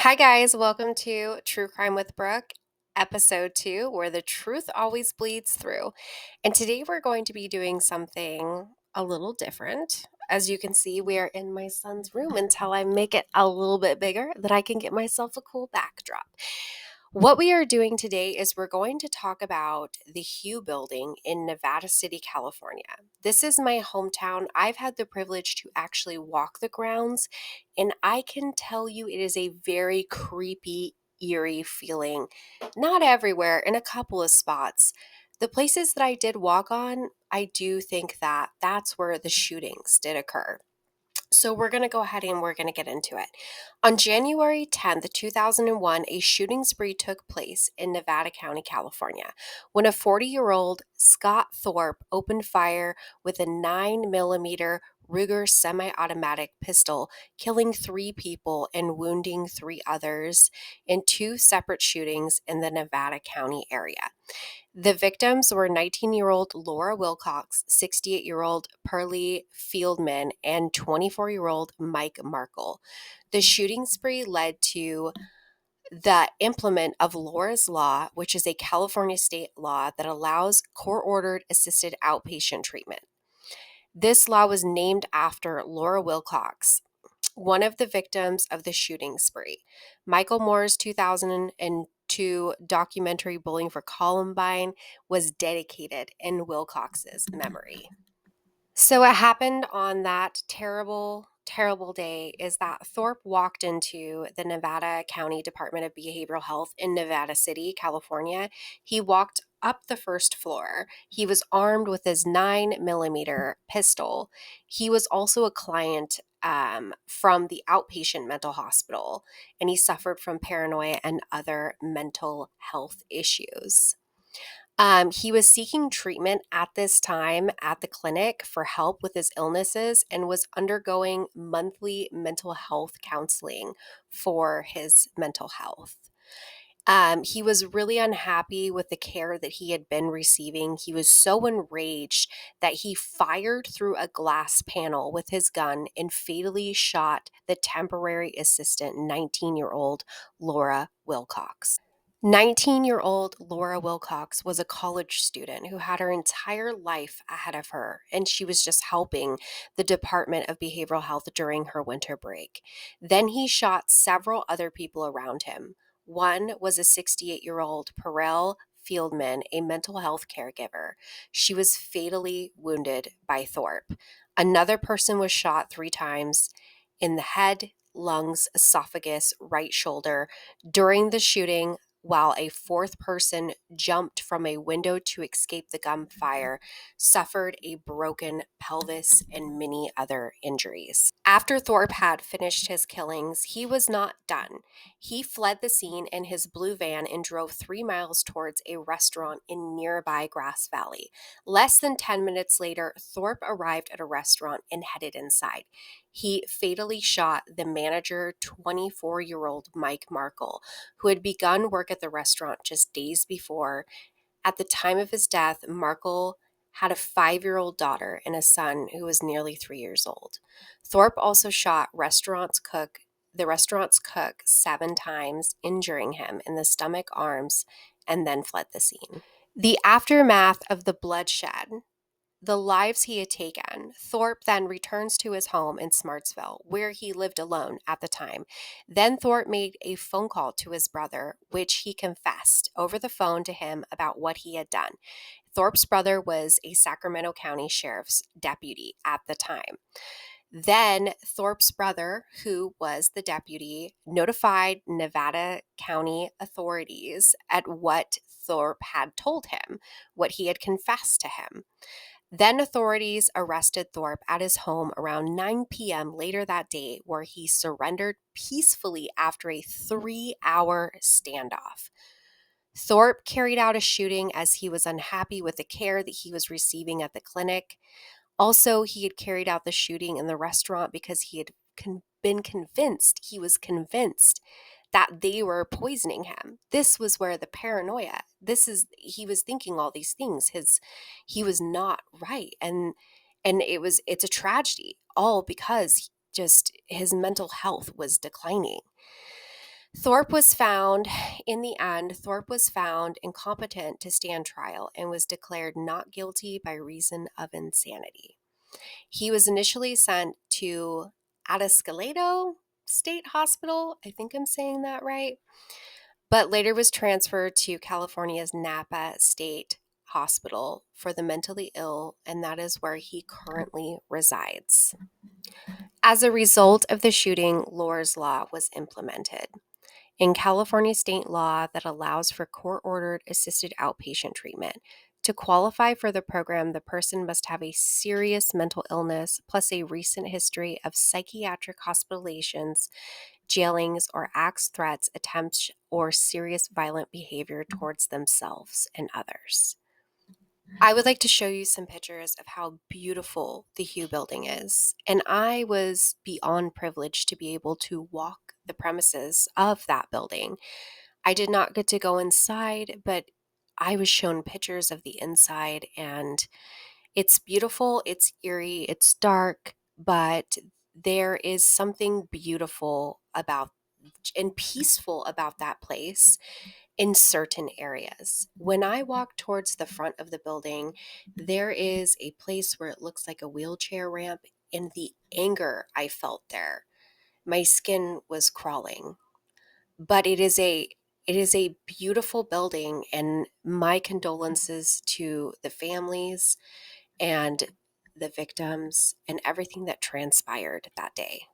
Hi, guys. Welcome to True Crime with Brooke, episode 2, where the truth always bleeds through. And today we're going to be doing something a little different. As you can see, we are in my son's room until I make it a little bit bigger that I can get myself a cool backdrop. What we are doing today is we're going to talk about the Hew building in Nevada City, California. This is my hometown. I've had the privilege to actually walk the grounds, and I can tell you it is a very creepy, eerie feeling. Not everywhere, in a couple of spots. The places that I did walk on, I do think that that's where the shootings did occur. So we're going to go ahead and we're going to get into it. On January 10th, 2001, a shooting spree took place in Nevada County, California, when a 40-year-old Scott Thorpe opened fire with a 9mm Ruger semi-automatic pistol, killing 3 people and wounding 3 others in 2 separate shootings in the Nevada County area. The victims were 19-year-old Laura Wilcox, 68-year-old Pearlie Fieldman, and 24-year-old Mike Markle. The shooting spree led to the implement of Laura's Law, which is a California state law that allows court-ordered assisted outpatient treatment. This law was named after Laura Wilcox, one of the victims of the shooting spree. Michael Moore's 2002 documentary Bowling for Columbine was dedicated in Wilcox's memory. So what happened on that terrible, terrible day is that Thorpe walked into the Nevada County Department of Behavioral Health in Nevada City, California. He walked up the first floor. He was armed with his 9mm pistol. He was also a client from the outpatient mental hospital, and he suffered from paranoia and other mental health issues. He was seeking treatment at this time at the clinic for help with his illnesses and was undergoing monthly mental health counseling for his mental health. He was really unhappy with the care that he had been receiving. He was so enraged that he fired through a glass panel with his gun and fatally shot the temporary assistant, 19-year-old Laura Wilcox. 19-year-old Laura Wilcox was a college student who had her entire life ahead of her, and she was just helping the Department of Behavioral Health during her winter break. Then he shot several other people around him. One was a 68-year-old Perel Fieldman, a mental health caregiver. She was fatally wounded by Thorpe. Another person was shot 3 times in the head, lungs, esophagus, right shoulder. During the shooting, while a 4th person jumped from a window to escape the gunfire, suffered a broken pelvis and many other injuries. After Thorpe had finished his killings, he was not done. He fled the scene in his blue van and drove 3 miles towards a restaurant in nearby Grass Valley. Less than 10 minutes later, Thorpe arrived at a restaurant and headed inside. He fatally shot the manager, 24-year-old Mike Markle, who had begun work at the restaurant just days before. At the time of his death, Markle had a 5-year-old daughter and a son who was nearly 3 years old. Thorpe also shot the restaurant's cook 7 times, injuring him in the stomach, arms, and then fled the scene. The aftermath of the bloodshed, the lives he had taken, Thorpe then returns to his home in Smartsville, where he lived alone at the time. Then Thorpe made a phone call to his brother, which he confessed over the phone to him about what he had done. Thorpe's brother was a Sacramento County Sheriff's deputy at the time. Then Thorpe's brother, who was the deputy, notified Nevada County authorities at what Thorpe had told him, what he had confessed to him. Then authorities arrested Thorpe at his home around 9 p.m. later that day, where he surrendered peacefully after a 3-hour standoff. Thorpe carried out a shooting as he was unhappy with the care that he was receiving at the clinic. Also, he had carried out the shooting in the restaurant because he had he was convinced that they were poisoning him. This was where the paranoia, he was thinking all these things. He was not right. And it's a tragedy, all because just his mental health was declining. Thorpe was found incompetent to stand trial and was declared not guilty by reason of insanity. He was initially sent to Atascaledo State Hospital. I think I'm saying that right. But later was transferred to California's Napa State Hospital for the mentally ill, and that is where he currently resides. As a result of the shooting, Lore's Law was implemented. In California state law that allows for court ordered assisted outpatient treatment. To qualify for the program, the person must have a serious mental illness plus a recent history of psychiatric hospitalizations, jailings, or acts, threats, attempts, or serious violent behavior towards themselves and others. I would like to show you some pictures of how beautiful the Hugh building is. And I was beyond privileged to be able to walk the premises of that building. I did not get to go inside, but I was shown pictures of the inside, and it's beautiful, it's eerie, it's dark, but there is something beautiful about and peaceful about that place in certain areas. When I walk towards the front of the building, there is a place where it looks like a wheelchair ramp, and the anger I felt there, my skin was crawling. But it is a beautiful building, and my condolences to the families and the victims and everything that transpired that day.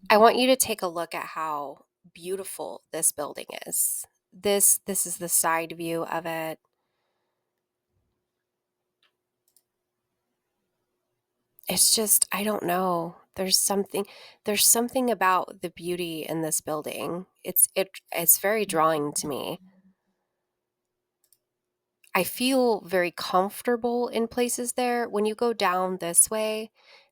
I want you to take a look at how beautiful this building is. This is the side view of it. It's just, I don't know. There's something about the beauty in this building. It's very drawing to me. I feel very comfortable in places there. When you go down this way,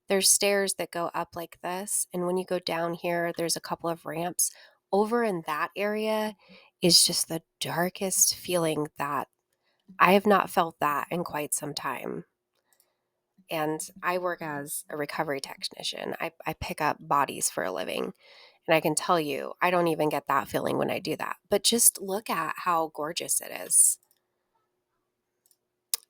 there's stairs that go up like this. And when you go down here, there's a couple of ramps. Over in that area is just the darkest feeling that I have not felt that in quite some time. And I work as a recovery technician. I pick up bodies for a living. And I can tell you, I don't even get that feeling when I do that. But just look at how gorgeous it is.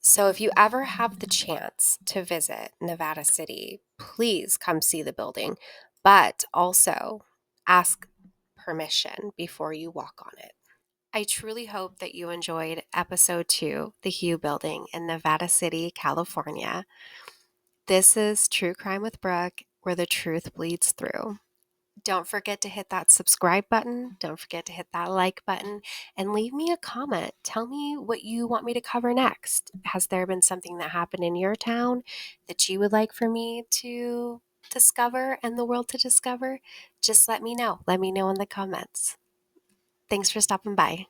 So, if you ever have the chance to visit Nevada City, please come see the building, but also ask permission before you walk on it. I truly hope that you enjoyed episode 2, The Hugh Building in Nevada City, California. This is True Crime with Brooke, where the truth bleeds through. Don't forget to hit that subscribe button. Don't forget to hit that like button and leave me a comment. Tell me what you want me to cover next. Has there been something that happened in your town that you would like for me to discover and the world to discover? Just let me know. Let me know in the comments. Thanks for stopping by.